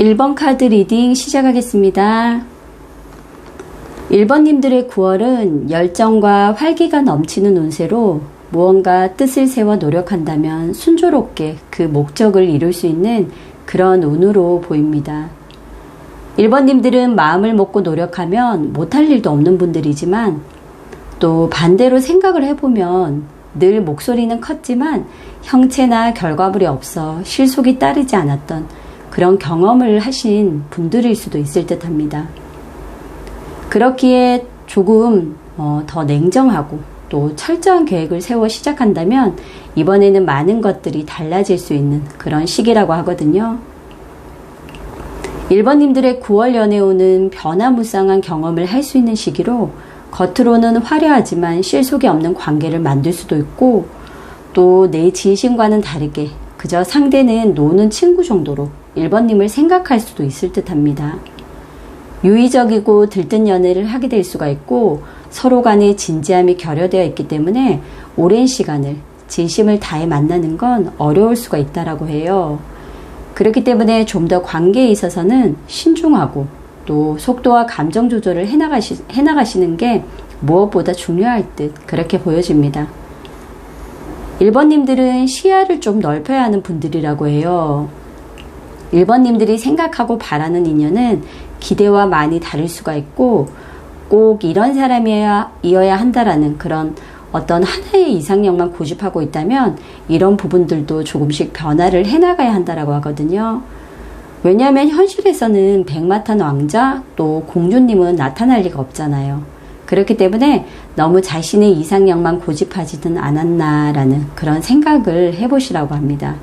1번 카드 리딩 시작하겠습니다. 1번님들의 9월은 열정과 활기가 넘치는 운세로 무언가 뜻을 세워 노력한다면 순조롭게 그 목적을 이룰 수 있는 그런 운으로 보입니다. 1번님들은 마음을 먹고 노력하면 못할 일도 없는 분들이지만 또 반대로 생각을 해보면 늘 목소리는 컸지만 형체나 결과물이 없어 실속이 따르지 않았던 그런 경험을 하신 분들일 수도 있을 듯 합니다. 그렇기에 조금 더 냉정하고 또 철저한 계획을 세워 시작한다면 이번에는 많은 것들이 달라질 수 있는 그런 시기라고 하거든요. 1번님들의 9월 연애운은 변화무쌍한 경험을 할 수 있는 시기로 겉으로는 화려하지만 실속이 없는 관계를 만들 수도 있고 또 내 진심과는 다르게 그저 상대는 노는 친구 정도로 1번님을 생각할 수도 있을 듯 합니다. 유의적이고 들뜬 연애를 하게 될 수가 있고 서로 간의 진지함이 결여되어 있기 때문에 오랜 시간을 진심을 다해 만나는 건 어려울 수가 있다라고 해요. 그렇기 때문에 좀 더 관계에 있어서는 신중하고 또 속도와 감정 조절을 해나가시는 게 무엇보다 중요할 듯 그렇게 보여집니다. 1번님들은 시야를 좀 넓혀야 하는 분들이라고 해요. 1번님들이 생각하고 바라는 인연은 기대와 많이 다를 수가 있고 꼭 이런 사람이어야 한다라는 그런 어떤 하나의 이상형만 고집하고 있다면 이런 부분들도 조금씩 변화를 해나가야 한다라고 하거든요. 왜냐하면 현실에서는 백마탄 왕자 또 공주님은 나타날 리가 없잖아요. 그렇기 때문에 너무 자신의 이상형만 고집하지는 않았나라는 그런 생각을 해보시라고 합니다.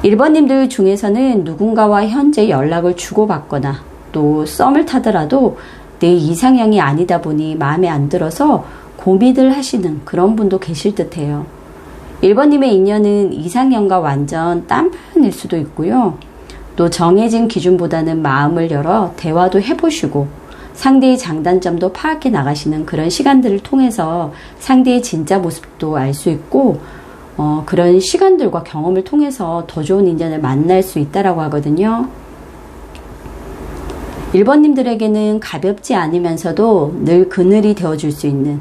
1번님들 중에서는 누군가와 현재 연락을 주고받거나 또 썸을 타더라도 내 이상형이 아니다 보니 마음에 안 들어서 고민을 하시는 그런 분도 계실 듯해요. 1번님의 인연은 이상형과 완전 딴판일 수도 있고요. 또 정해진 기준보다는 마음을 열어 대화도 해보시고 상대의 장단점도 파악해 나가시는 그런 시간들을 통해서 상대의 진짜 모습도 알 수 있고 그런 시간들과 경험을 통해서 더 좋은 인연을 만날 수 있다라고 하거든요. 1번님들에게는 가볍지 않으면서도 늘 그늘이 되어줄 수 있는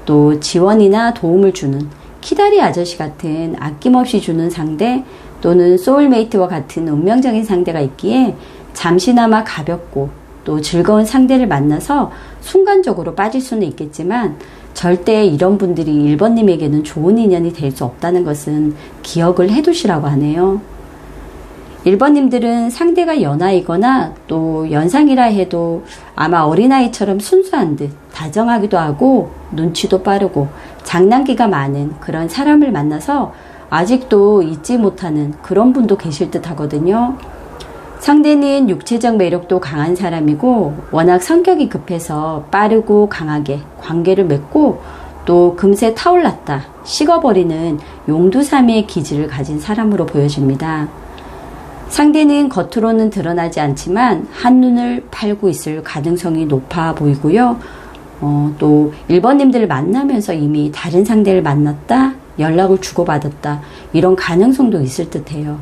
또 지원이나 도움을 주는 키다리 아저씨 같은 아낌없이 주는 상대 또는 소울메이트와 같은 운명적인 상대가 있기에 잠시나마 가볍고 또 즐거운 상대를 만나서 순간적으로 빠질 수는 있겠지만 절대 이런 분들이 1번님에게는 좋은 인연이 될 수 없다는 것은 기억을 해두시라고 하네요. 1번님들은 상대가 연하이거나 또 연상이라 해도 아마 어린아이처럼 순수한 듯 다정하기도 하고 눈치도 빠르고 장난기가 많은 그런 사람을 만나서 아직도 잊지 못하는 그런 분도 계실 듯 하거든요. 상대는 육체적 매력도 강한 사람이고 워낙 성격이 급해서 빠르고 강하게 관계를 맺고 또 금세 타올랐다 식어버리는 용두사미의 기질을 가진 사람으로 보여집니다. 상대는 겉으로는 드러나지 않지만 한눈을 팔고 있을 가능성이 높아 보이고요. 또 1번님들을 만나면서 이미 다른 상대를 만났다, 연락을 주고받았다 이런 가능성도 있을 듯해요.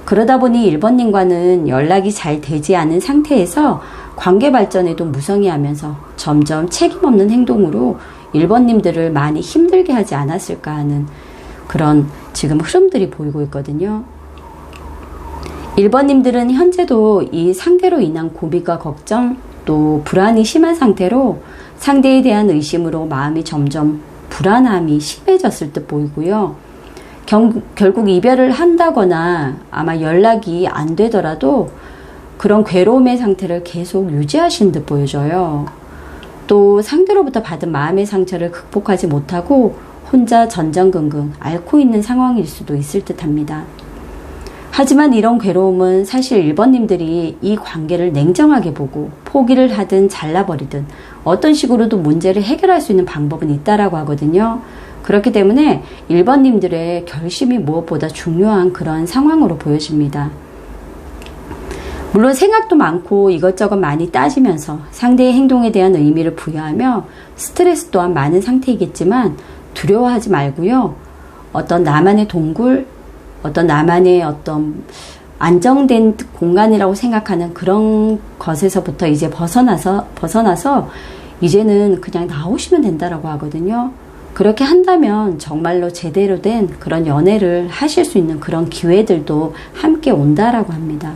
그러다 보니 1번님과는 연락이 잘 되지 않은 상태에서 관계 발전에도 무성의하면서 점점 책임없는 행동으로 1번님들을 많이 힘들게 하지 않았을까 하는 그런 지금 흐름들이 보이고 있거든요. 1번님들은 현재도 이 상대로 인한 고민과 걱정 또 불안이 심한 상태로 상대에 대한 의심으로 마음이 점점 불안함이 심해졌을 듯 보이고요. 결국 이별을 한다거나 아마 연락이 안 되더라도 그런 괴로움의 상태를 계속 유지하신 듯 보여져요. 또 상대로부터 받은 마음의 상처를 극복하지 못하고 혼자 전전긍긍 앓고 있는 상황일 수도 있을 듯 합니다. 하지만 이런 괴로움은 사실 1번님들이 이 관계를 냉정하게 보고 포기를 하든 잘라버리든 어떤 식으로도 문제를 해결할 수 있는 방법은 있다라고 하거든요. 그렇기 때문에 1번님들의 결심이 무엇보다 중요한 그런 상황으로 보여집니다. 물론 생각도 많고 이것저것 많이 따지면서 상대의 행동에 대한 의미를 부여하며 스트레스 또한 많은 상태이겠지만 두려워하지 말고요. 어떤 나만의 동굴, 어떤 나만의 어떤 안정된 공간이라고 생각하는 그런 것에서부터 이제 벗어나서 이제는 그냥 나오시면 된다라고 하거든요. 그렇게 한다면 정말로 제대로 된 그런 연애를 하실 수 있는 그런 기회들도 함께 온다라고 합니다.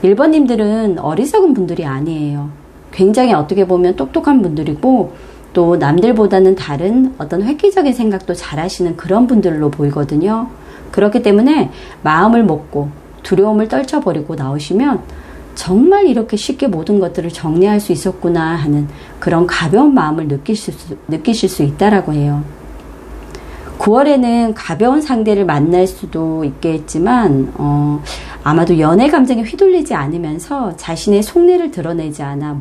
1번님들은 어리석은 분들이 아니에요. 굉장히 어떻게 보면 똑똑한 분들이고 또 남들보다는 다른 어떤 획기적인 생각도 잘 하시는 그런 분들로 보이거든요. 그렇기 때문에 마음을 먹고 두려움을 떨쳐버리고 나오시면 정말 이렇게 쉽게 모든 것들을 정리할 수 있었구나 하는 그런 가벼운 마음을 느끼실 수 있다라고 해요. 9월에는 가벼운 상대를 만날 수도 있겠지만 아마도 연애 감정에 휘둘리지 않으면서 자신의 속내를 드러내지 않아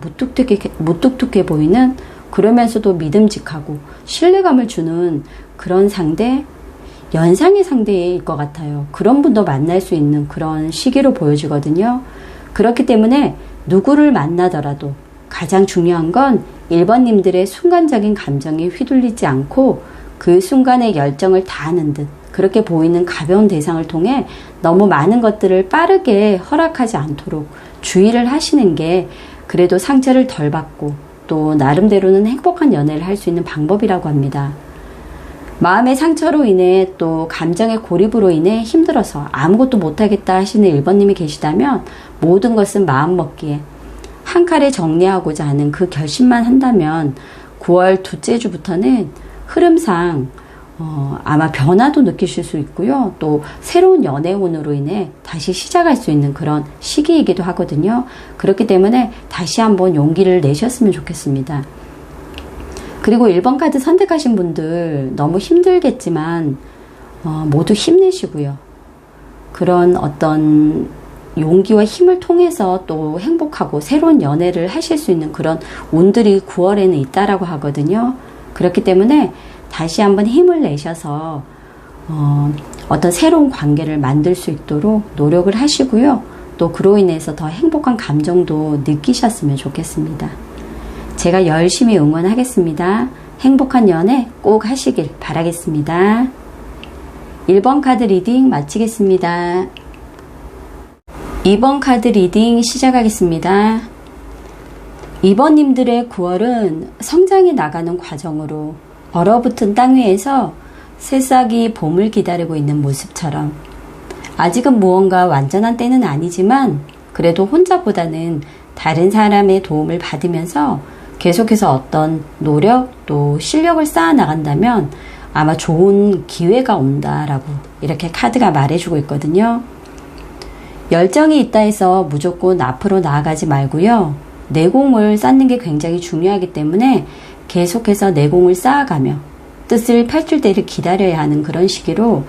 무뚝뚝해 보이는, 그러면서도 믿음직하고 신뢰감을 주는 그런 상대, 연상의 상대일 것 같아요. 그런 분도 만날 수 있는 그런 시기로 보여지거든요. 그렇기 때문에 누구를 만나더라도 가장 중요한 건 1번님들의 순간적인 감정에 휘둘리지 않고 그 순간의 열정을 다하는 듯 그렇게 보이는 가벼운 대상을 통해 너무 많은 것들을 빠르게 허락하지 않도록 주의를 하시는 게 그래도 상처를 덜 받고 또 나름대로는 행복한 연애를 할 수 있는 방법이라고 합니다. 마음의 상처로 인해 또 감정의 고립으로 인해 힘들어서 아무것도 못하겠다 하시는 1번님이 계시다면 모든 것은 마음먹기에 한 칼에 정리하고자 하는 그 결심만 한다면 9월 둘째 주부터는 흐름상 아마 변화도 느끼실 수 있고요. 또 새로운 연애운으로 인해 다시 시작할 수 있는 그런 시기이기도 하거든요. 그렇기 때문에 다시 한번 용기를 내셨으면 좋겠습니다. 그리고 1번 카드 선택하신 분들 너무 힘들겠지만 모두 힘내시고요. 그런 어떤 용기와 힘을 통해서 또 행복하고 새로운 연애를 하실 수 있는 그런 운들이 9월에는 있다라고 하거든요. 그렇기 때문에 다시 한번 힘을 내셔서 어떤 새로운 관계를 만들 수 있도록 노력을 하시고요. 또 그로 인해서 더 행복한 감정도 느끼셨으면 좋겠습니다. 제가 열심히 응원하겠습니다. 행복한 연애 꼭 하시길 바라겠습니다. 1번 카드 리딩 마치겠습니다. 2번 카드 리딩 시작하겠습니다. 2번님들의 9월은 성장해 나가는 과정으로 얼어붙은 땅 위에서 새싹이 봄을 기다리고 있는 모습처럼 아직은 무언가 완전한 때는 아니지만 그래도 혼자보다는 다른 사람의 도움을 받으면서 계속해서 어떤 노력 또 실력을 쌓아 나간다면 아마 좋은 기회가 온다라고 이렇게 카드가 말해주고 있거든요. 열정이 있다 해서 무조건 앞으로 나아가지 말고요. 내공을 쌓는 게 굉장히 중요하기 때문에 계속해서 내공을 쌓아가며 뜻을 펼칠 때를 기다려야 하는 그런 시기로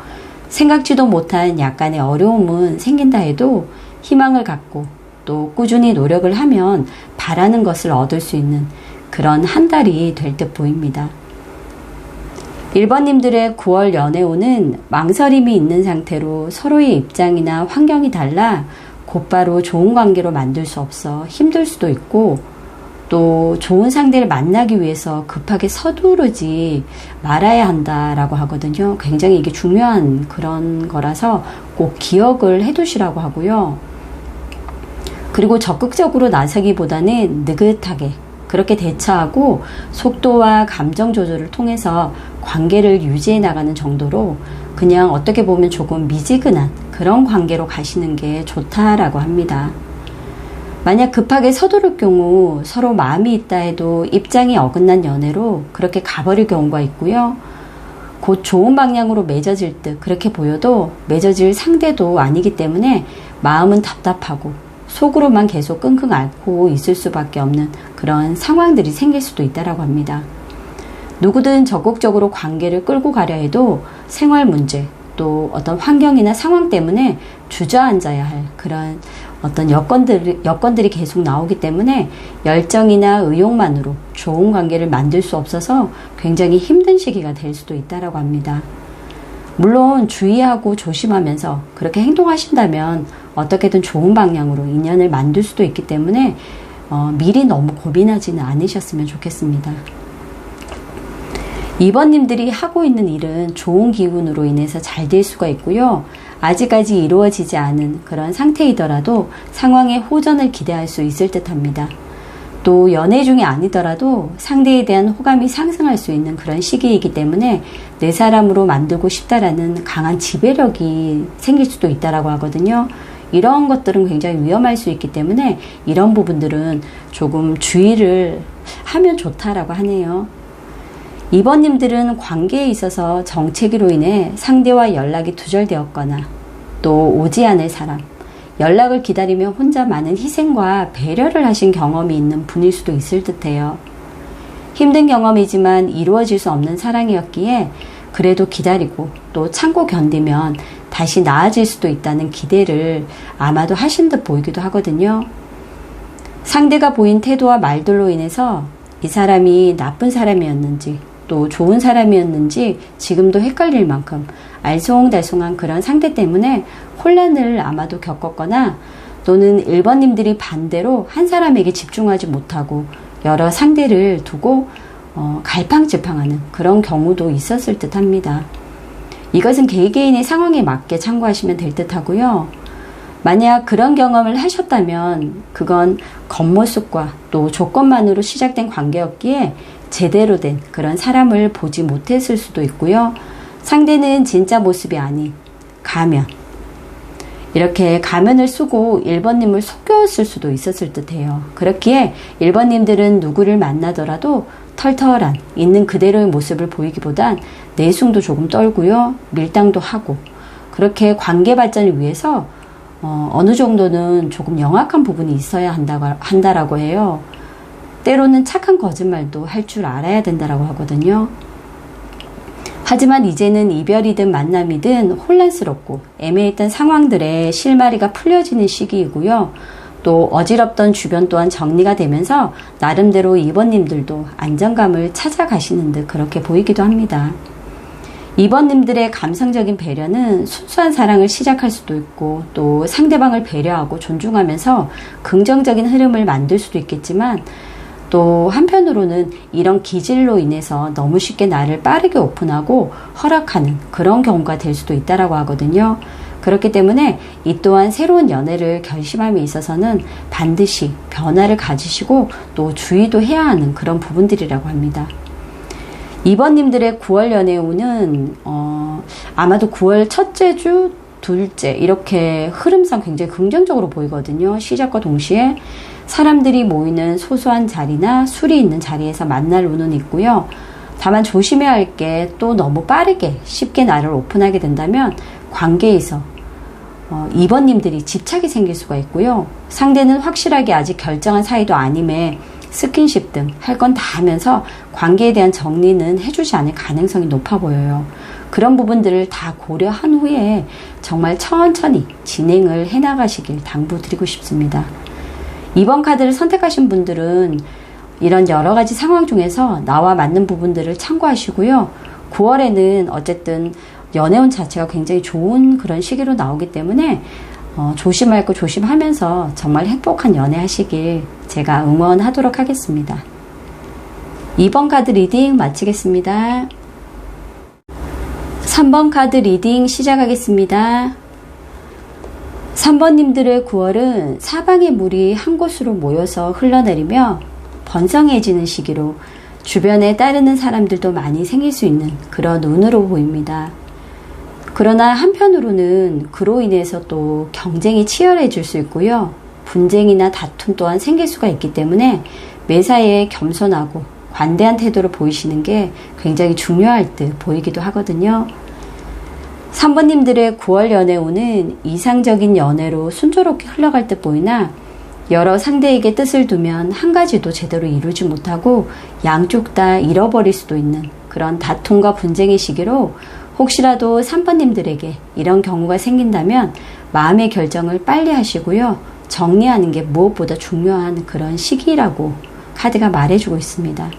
생각지도 못한 약간의 어려움은 생긴다 해도 희망을 갖고 또 꾸준히 노력을 하면 바라는 것을 얻을 수 있는 그런 한 달이 될 듯 보입니다. 1번님들의 9월 연애운은 망설임이 있는 상태로 서로의 입장이나 환경이 달라 곧바로 좋은 관계로 만들 수 없어 힘들 수도 있고 또 좋은 상대를 만나기 위해서 급하게 서두르지 말아야 한다라고 하거든요. 굉장히 이게 중요한 그런 거라서 꼭 기억을 해두시라고 하고요. 그리고 적극적으로 나서기보다는 느긋하게 그렇게 대처하고 속도와 감정 조절을 통해서 관계를 유지해 나가는 정도로 그냥 어떻게 보면 조금 미지근한 그런 관계로 가시는 게 좋다라고 합니다. 만약 급하게 서두를 경우 서로 마음이 있다 해도 입장이 어긋난 연애로 그렇게 가버릴 경우가 있고요. 곧 좋은 방향으로 맺어질 듯 그렇게 보여도 맺어질 상대도 아니기 때문에 마음은 답답하고 속으로만 계속 끙끙 앓고 있을 수밖에 없는 그런 상황들이 생길 수도 있다라고 합니다. 누구든 적극적으로 관계를 끌고 가려 해도 생활 문제 또 어떤 환경이나 상황 때문에 주저앉아야 할 그런 어떤 여건들이 계속 나오기 때문에 열정이나 의욕만으로 좋은 관계를 만들 수 없어서 굉장히 힘든 시기가 될 수도 있다라고 합니다. 물론 주의하고 조심하면서 그렇게 행동하신다면 어떻게든 좋은 방향으로 인연을 만들 수도 있기 때문에 미리 너무 고민하지는 않으셨으면 좋겠습니다. 2번님들이 하고 있는 일은 좋은 기운으로 인해서 잘 될 수가 있고요. 아직까지 이루어지지 않은 그런 상태이더라도 상황의 호전을 기대할 수 있을 듯합니다. 또 연애 중이 아니더라도 상대에 대한 호감이 상승할 수 있는 그런 시기이기 때문에 내 사람으로 만들고 싶다라는 강한 지배력이 생길 수도 있다라고 하거든요. 이런 것들은 굉장히 위험할 수 있기 때문에 이런 부분들은 조금 주의를 하면 좋다라고 하네요. 2번님들은 관계에 있어서 정체기로 인해 상대와 연락이 두절되었거나 또 오지 않을 사람, 연락을 기다리며 혼자 많은 희생과 배려를 하신 경험이 있는 분일 수도 있을 듯해요. 힘든 경험이지만 이루어질 수 없는 사랑이었기에 그래도 기다리고 또 참고 견디면 다시 나아질 수도 있다는 기대를 아마도 하신 듯 보이기도 하거든요. 상대가 보인 태도와 말들로 인해서 이 사람이 나쁜 사람이었는지 또 좋은 사람이었는지 지금도 헷갈릴 만큼 알쏭달쏭한 그런 상대 때문에 혼란을 아마도 겪었거나 또는 1번님들이 반대로 한 사람에게 집중하지 못하고 여러 상대를 두고 갈팡질팡하는 그런 경우도 있었을 듯 합니다. 이것은 개개인의 상황에 맞게 참고하시면 될 듯 하고요. 만약 그런 경험을 하셨다면 그건 겉모습과 또 조건만으로 시작된 관계였기에 제대로 된 그런 사람을 보지 못했을 수도 있고요. 상대는 진짜 모습이 아닌 가면, 이렇게 가면을 쓰고 1번님을 속였을 수도 있었을 듯해요. 그렇기에 1번님들은 누구를 만나더라도 털털한 있는 그대로의 모습을 보이기보단 내숭도 조금 떨고요. 밀당도 하고 그렇게 관계 발전을 위해서 어느 정도는 조금 영악한 부분이 있어야 한다라고 해요. 때로는 착한 거짓말도 할 줄 알아야 된다라고 하거든요. 하지만 이제는 이별이든 만남이든 혼란스럽고 애매했던 상황들의 실마리가 풀려지는 시기이고요. 또 어지럽던 주변 또한 정리가 되면서 나름대로 2번님들도 안정감을 찾아가시는 듯 그렇게 보이기도 합니다. 2번님들의 감성적인 배려는 순수한 사랑을 시작할 수도 있고 또 상대방을 배려하고 존중하면서 긍정적인 흐름을 만들 수도 있겠지만 또 한편으로는 이런 기질로 인해서 너무 쉽게 나를 빠르게 오픈하고 허락하는 그런 경우가 될 수도 있다라고 하거든요. 그렇기 때문에 이 또한 새로운 연애를 결심함에 있어서는 반드시 변화를 가지시고 또 주의도 해야 하는 그런 부분들이라고 합니다. 2번님들의 9월 연애운은 아마도 9월 첫째 주, 둘째 이렇게 흐름상 굉장히 긍정적으로 보이거든요. 시작과 동시에 사람들이 모이는 소소한 자리나 술이 있는 자리에서 만날 운은 있고요. 다만 조심해야 할 게 또 너무 빠르게 쉽게 나를 오픈하게 된다면 관계에서 2번님들이 집착이 생길 수가 있고요. 상대는 확실하게 아직 결정한 사이도 아님에 스킨십 등 할 건 다 하면서 관계에 대한 정리는 해주지 않을 가능성이 높아 보여요. 그런 부분들을 다 고려한 후에 정말 천천히 진행을 해나가시길 당부드리고 싶습니다. 2번 카드를 선택하신 분들은 이런 여러 가지 상황 중에서 나와 맞는 부분들을 참고하시고요. 9월에는 어쨌든 연애운 자체가 굉장히 좋은 그런 시기로 나오기 때문에 조심할 거 조심하면서 정말 행복한 연애 하시길 제가 응원하도록 하겠습니다. 2번 카드 리딩 마치겠습니다. 3번 카드 리딩 시작하겠습니다. 3번님들의 9월은 사방의 물이 한 곳으로 모여서 흘러내리며 번성해지는 시기로 주변에 따르는 사람들도 많이 생길 수 있는 그런 운으로 보입니다. 그러나 한편으로는 그로 인해서 또 경쟁이 치열해질 수 있고요. 분쟁이나 다툼 또한 생길 수가 있기 때문에 매사에 겸손하고 관대한 태도를 보이시는 게 굉장히 중요할 듯 보이기도 하거든요. 3번님들의 9월 연애운은 이상적인 연애로 순조롭게 흘러갈 듯 보이나 여러 상대에게 뜻을 두면 한 가지도 제대로 이루지 못하고 양쪽 다 잃어버릴 수도 있는 그런 다툼과 분쟁의 시기로 혹시라도 3번님들에게 이런 경우가 생긴다면 마음의 결정을 빨리 하시고요. 정리하는 게 무엇보다 중요한 그런 시기라고 카드가 말해주고 있습니다.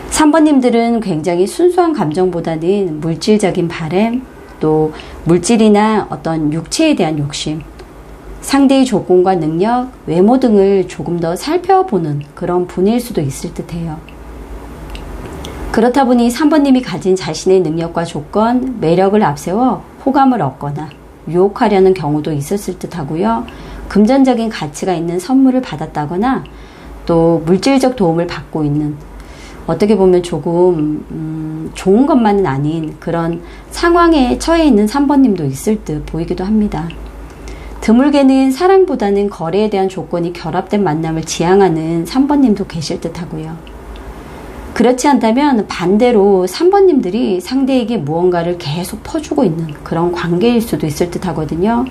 3번님들은 굉장히 순수한 감정보다는 물질적인 바램, 또 물질이나 어떤 육체에 대한 욕심, 상대의 조건과 능력, 외모 등을 조금 더 살펴보는 그런 분일 수도 있을 듯해요. 그렇다 보니 3번님이 가진 자신의 능력과 조건, 매력을 앞세워 호감을 얻거나 유혹하려는 경우도 있었을 듯 하고요. 금전적인 가치가 있는 선물을 받았다거나 또 물질적 도움을 받고 있는, 어떻게 보면 조금 좋은 것만은 아닌 그런 상황에 처해 있는 3번님도 있을 듯 보이기도 합니다. 드물게는 사랑보다는 거래에 대한 조건이 결합된 만남을 지향하는 3번님도 계실 듯 하고요. 그렇지 않다면 반대로 3번님들이 상대에게 무언가를 계속 퍼주고 있는 그런 관계일 수도 있을 듯 하거든요.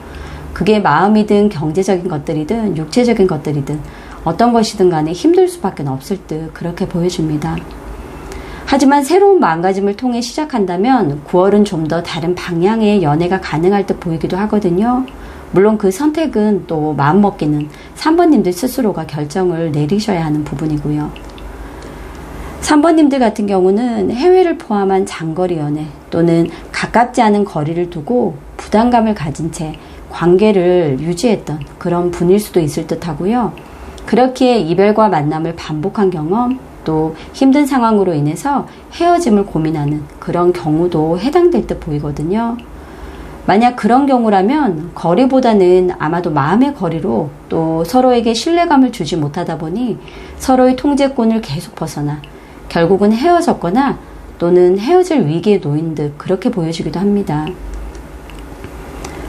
그게 마음이든 경제적인 것들이든 육체적인 것들이든 어떤 것이든 간에 힘들 수밖에 없을 듯 그렇게 보여집니다. 하지만 새로운 마음가짐을 통해 시작한다면 9월은 좀 더 다른 방향의 연애가 가능할 듯 보이기도 하거든요. 물론 그 선택은 또 마음먹기는 3번님들 스스로가 결정을 내리셔야 하는 부분이고요. 3번님들 같은 경우는 해외를 포함한 장거리 연애 또는 가깝지 않은 거리를 두고 부담감을 가진 채 관계를 유지했던 그런 분일 수도 있을 듯 하고요. 그렇기에 이별과 만남을 반복한 경험, 또 힘든 상황으로 인해서 헤어짐을 고민하는 그런 경우도 해당될 듯 보이거든요. 만약 그런 경우라면 거리보다는 아마도 마음의 거리로 또 서로에게 신뢰감을 주지 못하다 보니 서로의 통제권을 계속 벗어나 결국은 헤어졌거나 또는 헤어질 위기에 놓인 듯 그렇게 보여지기도 합니다.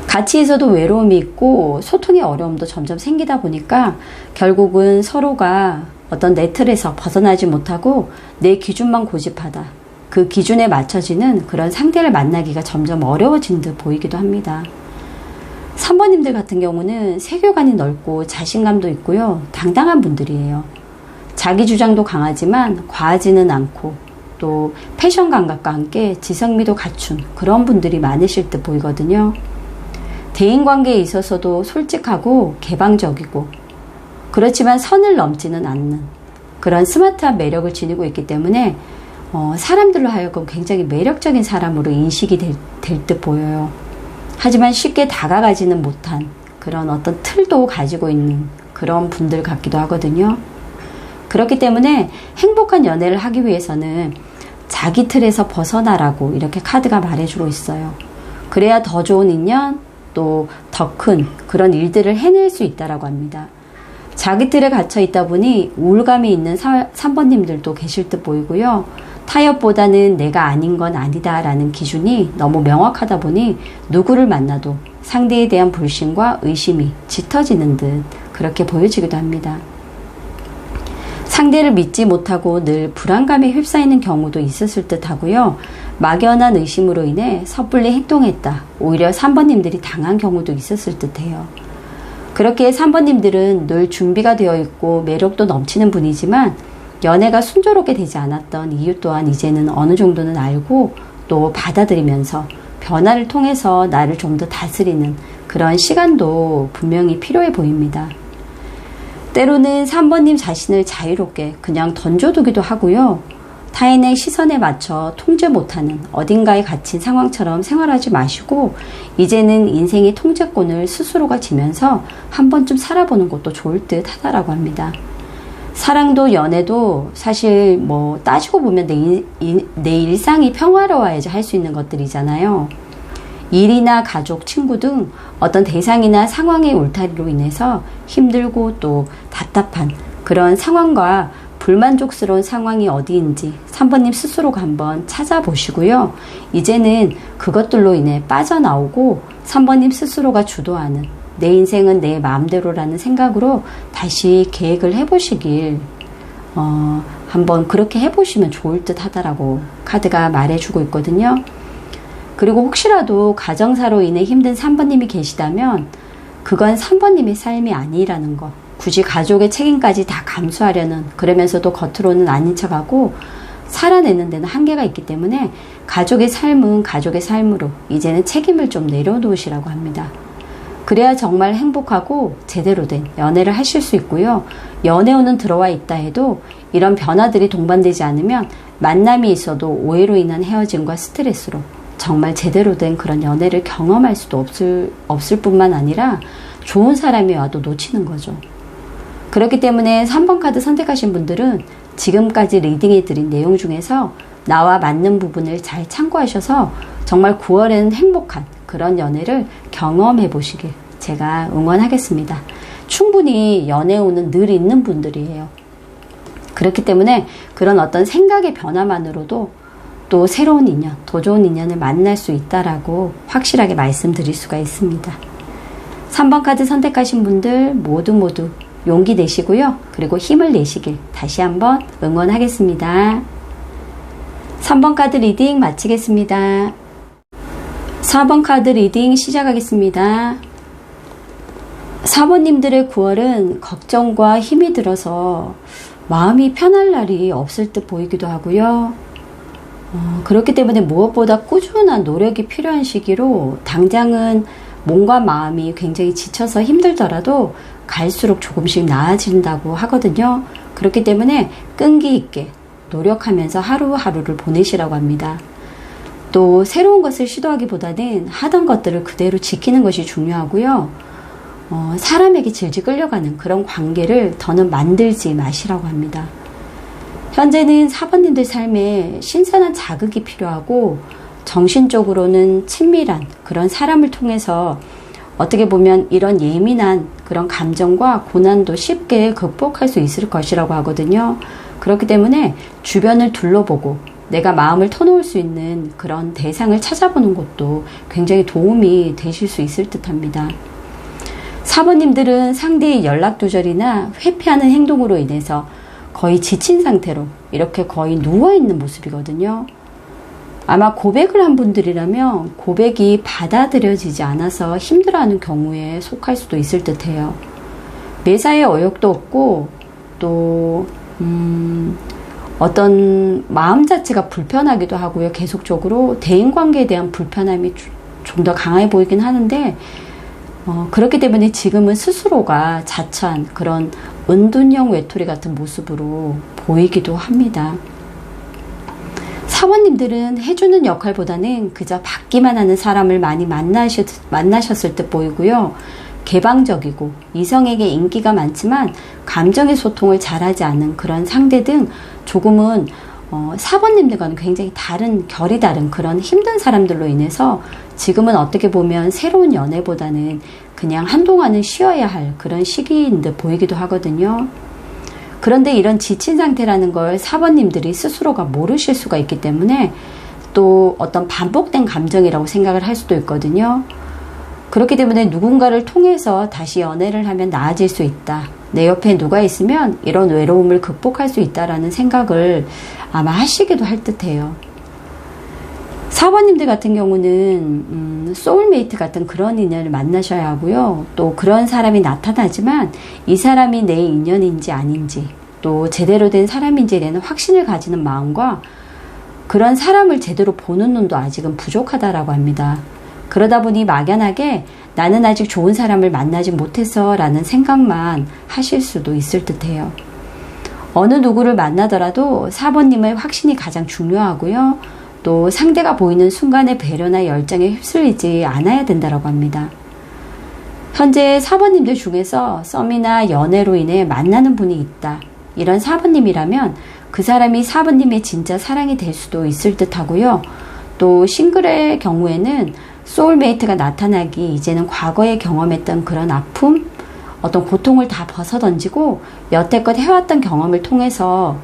같이 있어도 외로움이 있고 소통의 어려움도 점점 생기다 보니까 결국은 서로가 어떤 내 틀에서 벗어나지 못하고 내 기준만 고집하다, 그 기준에 맞춰지는 그런 상대를 만나기가 점점 어려워진 듯 보이기도 합니다. 3번님들 같은 경우는 세계관이 넓고 자신감도 있고요. 당당한 분들이에요. 자기 주장도 강하지만 과하지는 않고 또 패션 감각과 함께 지성미도 갖춘 그런 분들이 많으실 듯 보이거든요. 대인관계에 있어서도 솔직하고 개방적이고 그렇지만 선을 넘지는 않는 그런 스마트한 매력을 지니고 있기 때문에 사람들로 하여금 굉장히 매력적인 사람으로 인식이 될 듯 보여요. 하지만 쉽게 다가가지는 못한 그런 어떤 틀도 가지고 있는 그런 분들 같기도 하거든요. 그렇기 때문에 행복한 연애를 하기 위해서는 자기 틀에서 벗어나라고 이렇게 카드가 말해주고 있어요. 그래야 더 좋은 인연, 또 더 큰 그런 일들을 해낼 수 있다라고 합니다. 자기 틀에 갇혀 있다 보니 우울감이 있는 3번님들도 계실 듯 보이고요. 타협보다는 내가 아닌 건 아니다 라는 기준이 너무 명확하다 보니 누구를 만나도 상대에 대한 불신과 의심이 짙어지는 듯 그렇게 보여지기도 합니다. 상대를 믿지 못하고 늘 불안감에 휩싸이는 경우도 있었을 듯 하고요. 막연한 의심으로 인해 섣불리 행동했다. 오히려 3번님들이 당한 경우도 있었을 듯 해요. 그렇게 3번님들은 늘 준비가 되어 있고 매력도 넘치는 분이지만 연애가 순조롭게 되지 않았던 이유 또한 이제는 어느 정도는 알고 또 받아들이면서 변화를 통해서 나를 좀 더 다스리는 그런 시간도 분명히 필요해 보입니다. 때로는 3번님 자신을 자유롭게 그냥 던져두기도 하고요. 타인의 시선에 맞춰 통제 못하는 어딘가에 갇힌 상황처럼 생활하지 마시고 이제는 인생의 통제권을 스스로가 지면서 한 번쯤 살아보는 것도 좋을 듯 하다라고 합니다. 사랑도 연애도 사실 뭐 따지고 보면 내 일상이 평화로워야지 할 수 있는 것들이잖아요. 일이나 가족, 친구 등 어떤 대상이나 상황의 울타리로 인해서 힘들고 또 답답한 그런 상황과 불만족스러운 상황이 어디인지 3번님 스스로가 한번 찾아보시고요. 이제는 그것들로 인해 빠져나오고 3번님 스스로가 주도하는 내 인생은 내 마음대로라는 생각으로 다시 계획을 해보시길 한번 그렇게 해보시면 좋을 듯 하다라고 카드가 말해주고 있거든요. 그리고 혹시라도 가정사로 인해 힘든 3번님이 계시다면 그건 3번님의 삶이 아니라는 거. 굳이 가족의 책임까지 다 감수하려는, 그러면서도 겉으로는 아닌 척하고 살아내는 데는 한계가 있기 때문에 가족의 삶은 가족의 삶으로 이제는 책임을 좀 내려놓으시라고 합니다. 그래야 정말 행복하고 제대로 된 연애를 하실 수 있고요. 연애운은 들어와 있다 해도 이런 변화들이 동반되지 않으면 만남이 있어도 오해로 인한 헤어짐과 스트레스로 정말 제대로 된 그런 연애를 경험할 수도 없을 뿐만 아니라 좋은 사람이 와도 놓치는 거죠. 그렇기 때문에 3번 카드 선택하신 분들은 지금까지 리딩해드린 내용 중에서 나와 맞는 부분을 잘 참고하셔서 정말 9월에는 행복한 그런 연애를 경험해 보시길 제가 응원하겠습니다. 충분히 연애운은 늘 있는 분들이에요. 그렇기 때문에 그런 어떤 생각의 변화만으로도 또 새로운 인연, 더 좋은 인연을 만날 수 있다라고 확실하게 말씀드릴 수가 있습니다. 3번 카드 선택하신 분들 모두 용기 내시고요. 그리고 힘을 내시길 다시 한번 응원하겠습니다. 3번 카드 리딩 마치겠습니다. 4번 카드 리딩 시작하겠습니다. 4번님들의 9월은 걱정과 힘이 들어서 마음이 편할 날이 없을 듯 보이기도 하고요. 그렇기 때문에 무엇보다 꾸준한 노력이 필요한 시기로 당장은 몸과 마음이 굉장히 지쳐서 힘들더라도 갈수록 조금씩 나아진다고 하거든요. 그렇기 때문에 끈기 있게 노력하면서 하루하루를 보내시라고 합니다. 또 새로운 것을 시도하기보다는 하던 것들을 그대로 지키는 것이 중요하고요. 사람에게 질질 끌려가는 그런 관계를 더는 만들지 마시라고 합니다. 현재는 4번님들 삶에 신선한 자극이 필요하고 정신적으로는 친밀한 그런 사람을 통해서 어떻게 보면 이런 예민한 그런 감정과 고난도 쉽게 극복할 수 있을 것이라고 하거든요. 그렇기 때문에 주변을 둘러보고 내가 마음을 터놓을 수 있는 그런 대상을 찾아보는 것도 굉장히 도움이 되실 수 있을 듯 합니다. 4번님들은 상대의 연락 두절이나 회피하는 행동으로 인해서 거의 지친 상태로 이렇게 거의 누워있는 모습이거든요. 아마 고백을 한 분들이라면 고백이 받아들여지지 않아서 힘들어하는 경우에 속할 수도 있을 듯해요. 매사에 어역도 없고 또 어떤 마음 자체가 불편하기도 하고요. 계속적으로 대인관계에 대한 불편함이 좀 더 강해 보이긴 하는데 그렇기 때문에 지금은 스스로가 자처한 그런 은둔형 외톨이 같은 모습으로 보이기도 합니다. 사모님들은 해주는 역할보다는 그저 받기만 하는 사람을 많이 만나셨을 듯 보이고요. 개방적이고 이성에게 인기가 많지만 감정의 소통을 잘하지 않는 그런 상대 등 조금은 4번님들과는 굉장히 다른, 결이 다른 그런 힘든 사람들로 인해서 지금은 어떻게 보면 새로운 연애보다는 그냥 한동안은 쉬어야 할 그런 시기인 듯 보이기도 하거든요. 그런데 이런 지친 상태라는 걸 4번님들이 스스로가 모르실 수가 있기 때문에 또 어떤 반복된 감정이라고 생각을 할 수도 있거든요. 그렇기 때문에 누군가를 통해서 다시 연애를 하면 나아질 수 있다. 내 옆에 누가 있으면 이런 외로움을 극복할 수 있다라는 생각을 아마 하시기도 할 듯해요. 4번님들 같은 경우는 소울메이트 같은 그런 인연을 만나셔야 하고요. 또 그런 사람이 나타나지만 이 사람이 내 인연인지 아닌지 또 제대로 된 사람인지에 대한 확신을 가지는 마음과 그런 사람을 제대로 보는 눈도 아직은 부족하다라고 합니다. 그러다 보니 막연하게 나는 아직 좋은 사람을 만나지 못해서 라는 생각만 하실 수도 있을 듯해요. 어느 누구를 만나더라도 4번님의 확신이 가장 중요하고요. 또 상대가 보이는 순간의 배려나 열정에 휩쓸리지 않아야 된다고 합니다. 현재 4번님들 중에서 썸이나 연애로 인해 만나는 분이 있다. 이런 4번님이라면 그 사람이 4번님의 진짜 사랑이 될 수도 있을 듯 하고요. 또 싱글의 경우에는 소울메이트가 나타나기 이제는 과거에 경험했던 그런 아픔, 어떤 고통을 다 벗어던지고 여태껏 해왔던 경험을 통해서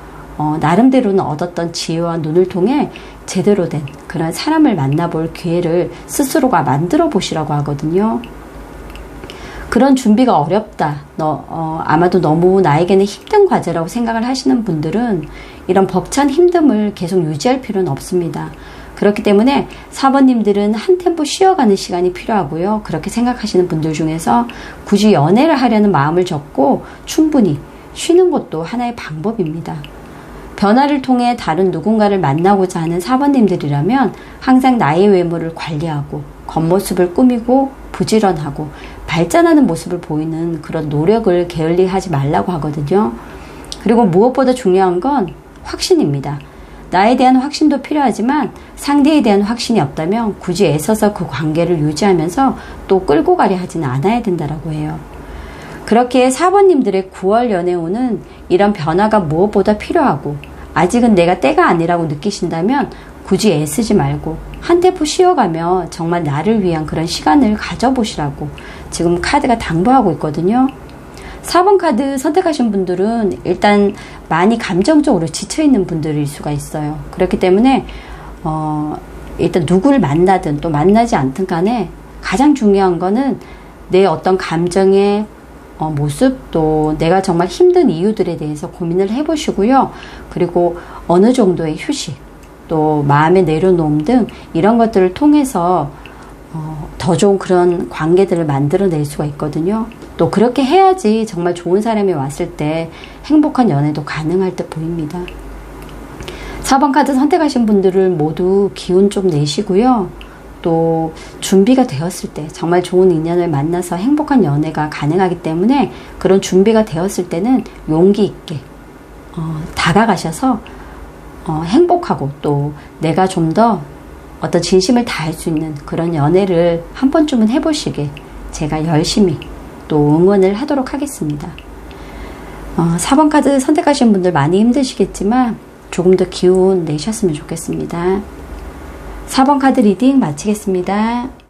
나름대로는 얻었던 지혜와 눈을 통해 제대로 된 그런 사람을 만나볼 기회를 스스로가 만들어 보시라고 하거든요. 그런 준비가 어렵다. 아마도 너무 나에게는 힘든 과제라고 생각을 하시는 분들은 이런 벅찬 힘듦을 계속 유지할 필요는 없습니다. 그렇기 때문에 4번님들은 한 템포 쉬어가는 시간이 필요하고요. 그렇게 생각하시는 분들 중에서 굳이 연애를 하려는 마음을 접고 충분히 쉬는 것도 하나의 방법입니다. 변화를 통해 다른 누군가를 만나고자 하는 4번님들이라면 항상 나의 외모를 관리하고 겉모습을 꾸미고 부지런하고 발전하는 모습을 보이는 그런 노력을 게을리하지 말라고 하거든요. 그리고 무엇보다 중요한 건 확신입니다. 나에 대한 확신도 필요하지만 상대에 대한 확신이 없다면 굳이 애써서 그 관계를 유지하면서 또 끌고 가려 하지는 않아야 된다고 해요. 그렇게 4번님들의 9월 연애운은 이런 변화가 무엇보다 필요하고 아직은 내가 때가 아니라고 느끼신다면 굳이 애쓰지 말고 한 템포 쉬어가면 정말 나를 위한 그런 시간을 가져보시라고 지금 카드가 당부하고 있거든요. 4번 카드 선택하신 분들은 일단 많이 감정적으로 지쳐있는 분들일 수가 있어요. 그렇기 때문에 일단 누구를 만나든 또 만나지 않든 간에 가장 중요한 거는 내 어떤 감정의 모습, 또 내가 정말 힘든 이유들에 대해서 고민을 해보시고요. 그리고 어느 정도의 휴식, 또 마음의 내려놓음 등 이런 것들을 통해서 더 좋은 그런 관계들을 만들어낼 수가 있거든요. 또 그렇게 해야지 정말 좋은 사람이 왔을 때 행복한 연애도 가능할 듯 보입니다. 4번 카드 선택하신 분들을 모두 기운 좀 내시고요. 또 준비가 되었을 때 정말 좋은 인연을 만나서 행복한 연애가 가능하기 때문에 그런 준비가 되었을 때는 용기 있게 다가가셔서 행복하고 또 내가 좀 더 어떤 진심을 다할 수 있는 그런 연애를 한 번쯤은 해보시게 제가 열심히 또 응원을 하도록 하겠습니다. 4번 카드 선택하신 분들 많이 힘드시겠지만 조금 더 기운 내셨으면 좋겠습니다. 4번 카드 리딩 마치겠습니다.